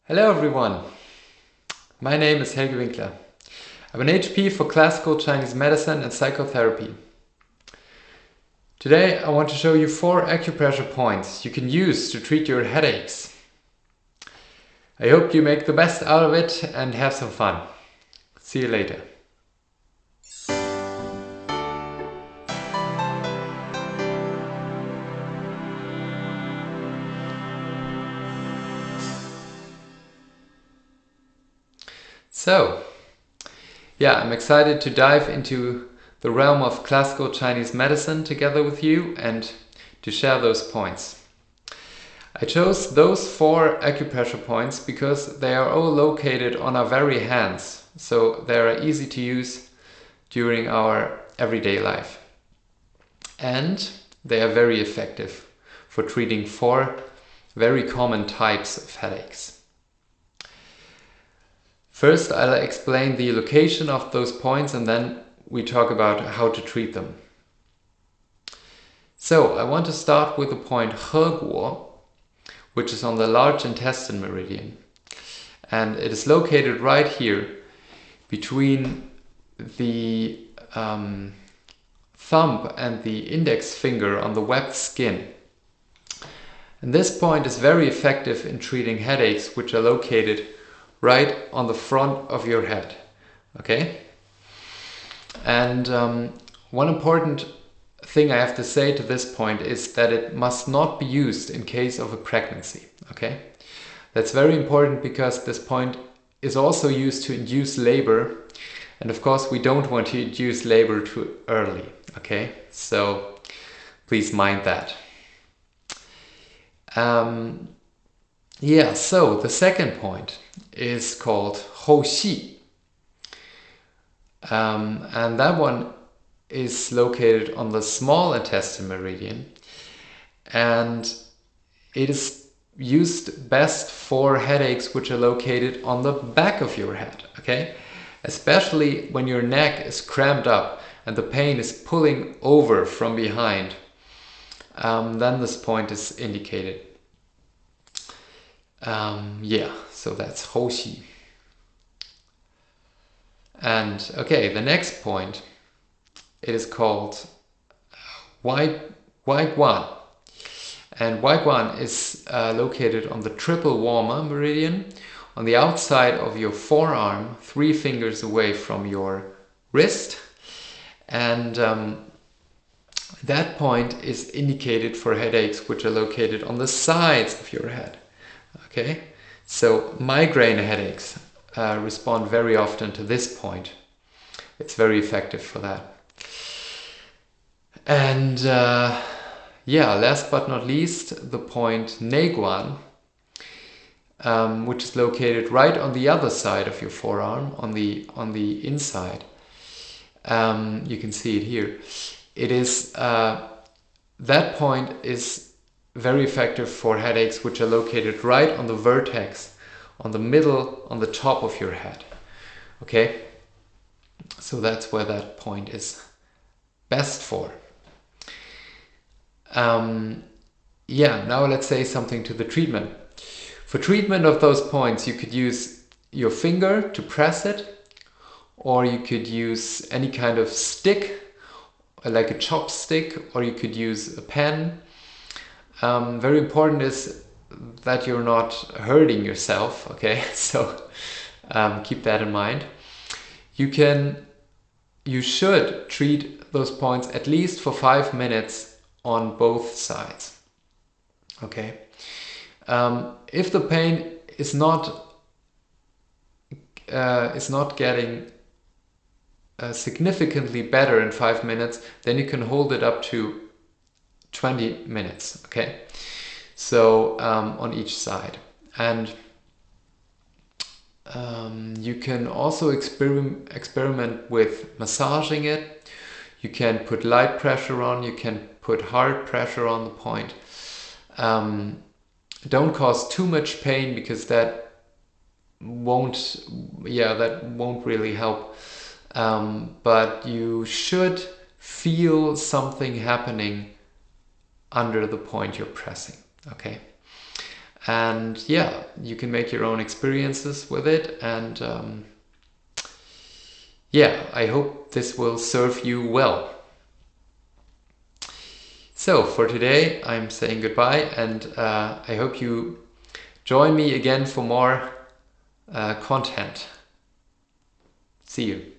Hello everyone, my name is Helge Winkler. I'm an HP for classical Chinese medicine and psychotherapy. Today I want to show you 4 acupressure points you can use to treat your headaches. I hope you make the best out of it and have some fun. See you later. I'm excited to dive into the realm of classical Chinese medicine together with you and to share those points. I chose those 4 acupressure points because they are all located on our very hands, so they are easy to use during our everyday life. And they are very effective for treating 4 very common types of headaches. First, I'll explain the location of those points and then we talk about how to treat them. So, I want to start with the point He Guo, which is on the large intestine meridian. And it is located right here between the thumb and the index finger on the webbed skin. And this point is very effective in treating headaches which are located right on the front of your head. Okay? And one important thing I have to say to this point is that it must not be used in case of a pregnancy. Okay? That's very important because this point is also used to induce labor, and of course we don't want to induce labor too early. Okay? So please mind that. So the second point is called Hou Xi. And that one is located on the small intestine meridian, and it is used best for headaches which are located on the back of your head, okay? Especially when your neck is cramped up and the pain is pulling over from behind, then this point is indicated. So that's Hou Xi. And okay, the next point, it is called Wai Guan. And Wai Guan is located on the triple warmer meridian, on the outside of your forearm, 3 fingers away from your wrist. And that point is indicated for headaches which are located on the sides of your head. Okay? So migraine headaches respond very often to this point. It's very effective for that. And last but not least, the point Neiguan, which is located right on the other side of your forearm, on the inside. You can see it here. It is that point is very effective for headaches which are located right on the vertex, on the middle, on the top of your head. Okay? So that's where that point is best for. Now let's say something to the treatment. For treatment of those points, you could use your finger to press it, or you could use any kind of stick, like a chopstick, or you could use a pen. Very important is that you're not hurting yourself, okay? So keep that in mind. You should treat those points at least for 5 minutes on both sides, okay? If the pain is not getting significantly better in 5 minutes, then you can hold it up to 20 minutes, okay? So on each side. And you can also experiment with massaging it. You can put light pressure on, you can put hard pressure on the point. Don't cause too much pain because that won't really help. But you should feel something happening under the point you're pressing, okay? And yeah, you can make your own experiences with it. And yeah, I hope this will serve you well. So for today, I'm saying goodbye, and I hope you join me again for more content. See you.